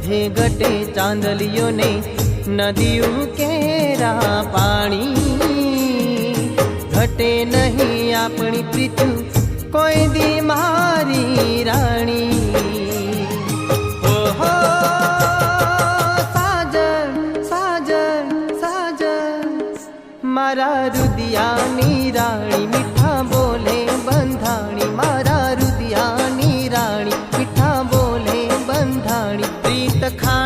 બધે ઘટે ચાંદલિયો ને નદીયું કેરા પાણી ઘટે નહીં આપણી પ્રીતુ કોઈ દી મારી રાણી ઓહો સાજન સાજન સાજન મારા રુદિયાની રાણી મીઠા બોલે બંધાણી મારા રુદિયાની રાણી મીઠા બોલે બંધાણી પ્રીત ખા